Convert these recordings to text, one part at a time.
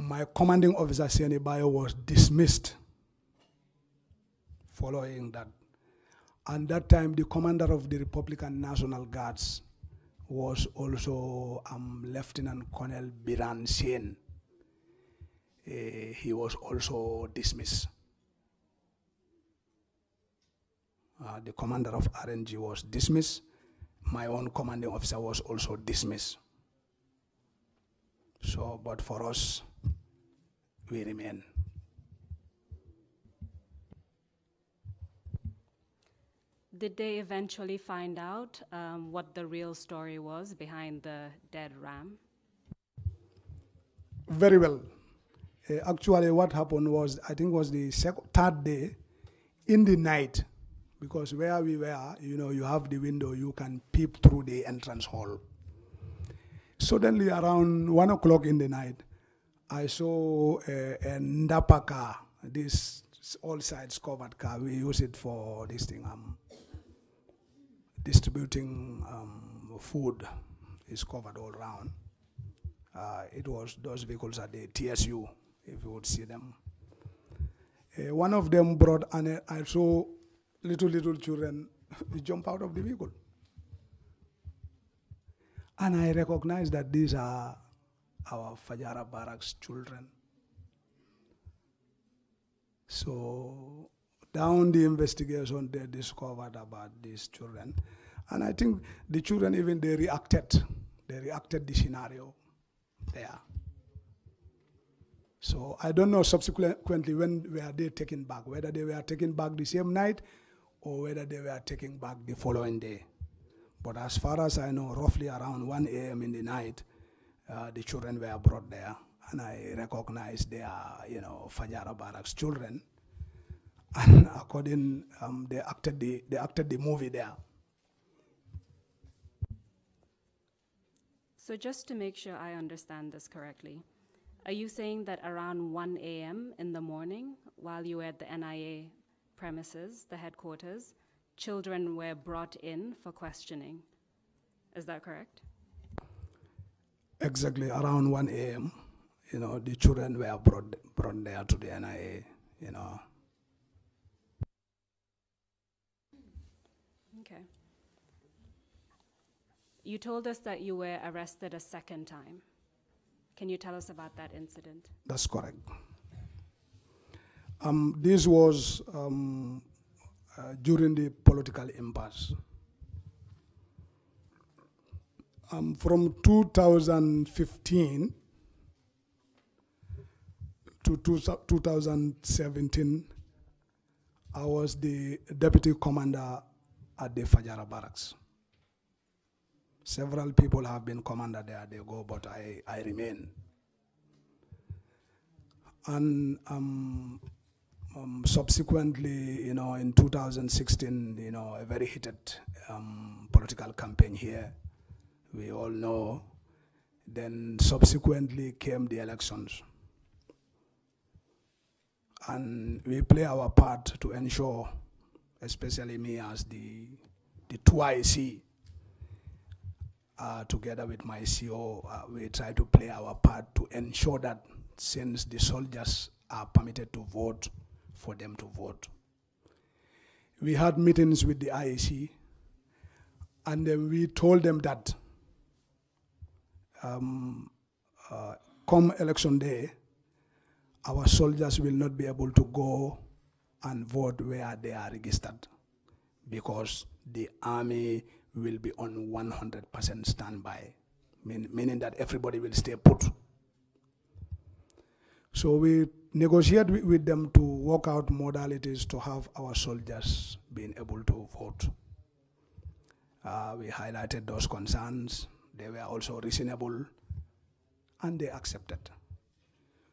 my commanding officer, Siani Bayo, was dismissed following that. And that time, the commander of the Republican National Guards was also Lieutenant Colonel Biran Sen. He was also dismissed. The commander of RNG was dismissed. My own commanding officer was also dismissed. So, but for us, we remain. Did they eventually find out what the real story was behind the dead ram? Very well. Actually, what happened was, I think it was the third day in the night, because where we were, you know, you have the window, you can peep through the entrance hall. Suddenly, around 1 o'clock in the night, I saw a Ndapa car, this all sides covered car. We use it for this thing, distributing food. Is covered all around. It was, those vehicles are the TSU, if you would see them. One of them brought, and I saw little children jump out of the vehicle. And I recognized that these are our Fajara Barracks children. So down the investigation, they discovered about these children. And I think the children even, they reacted the scenario there. So I don't know subsequently when were they taken back, whether they were taken back the same night or whether they were taken back the following day. But as far as I know, roughly around 1 a.m. in the night, the children were brought there, and I recognized they are, you know, Fajara Barracks children. And according, they acted the movie there. So just to make sure I understand this correctly, are you saying that around 1 a.m. in the morning, while you were at the NIA premises, the headquarters, children were brought in for questioning? Is that correct? Exactly, around 1 a.m., you know, the children were brought there to the NIA, you know. Okay. You told us that you were arrested a second time. Can you tell us about that incident? That's correct. This was during the political impasse. From 2015 to 2017, I was the deputy commander at the Fajara Barracks. Several people have been commander there, they go, but I remain. And subsequently, you know, in 2016, you know, a very heated political campaign here, we all know. Then subsequently came the elections. And we play our part to ensure, especially me as the 2IC, together with my CO, we try to play our part to ensure that since the soldiers are permitted to vote, for them to vote. We had meetings with the IEC, and then we told them that come election day, our soldiers will not be able to go and vote where they are registered, because the army will be on 100% standby, meaning that everybody will stay put. So we negotiated with them to work out modalities to have our soldiers being able to vote. We highlighted those concerns. They were also reasonable, and they accepted.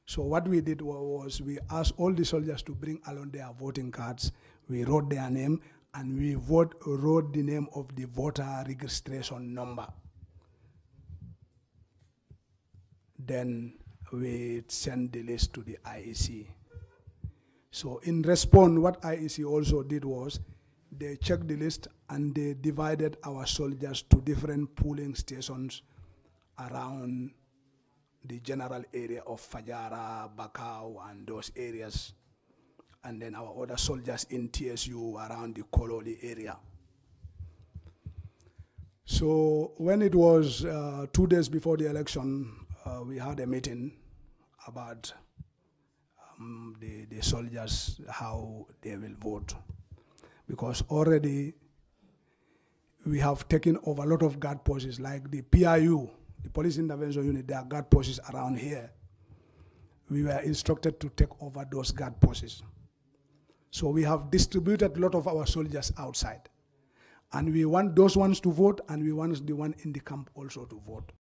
So what we did was we asked all the soldiers to bring along their voting cards. We wrote their name, and we wrote the name of the voter registration number. Then we sent the list to the IEC. So in response, what IEC also did was they checked the list and they divided our soldiers to different polling stations around the general area of Fajara, Bakau, and those areas. And then our other soldiers in TSU around the Kololi area. So when it was 2 days before the election, we had a meeting about the soldiers, how they will vote. Because already we have taken over a lot of guard posts, like the PIU, the Police Intervention Unit, there are guard posts around here. We were instructed to take over those guard posts. So we have distributed a lot of our soldiers outside. And we want those ones to vote, and we want the one in the camp also to vote.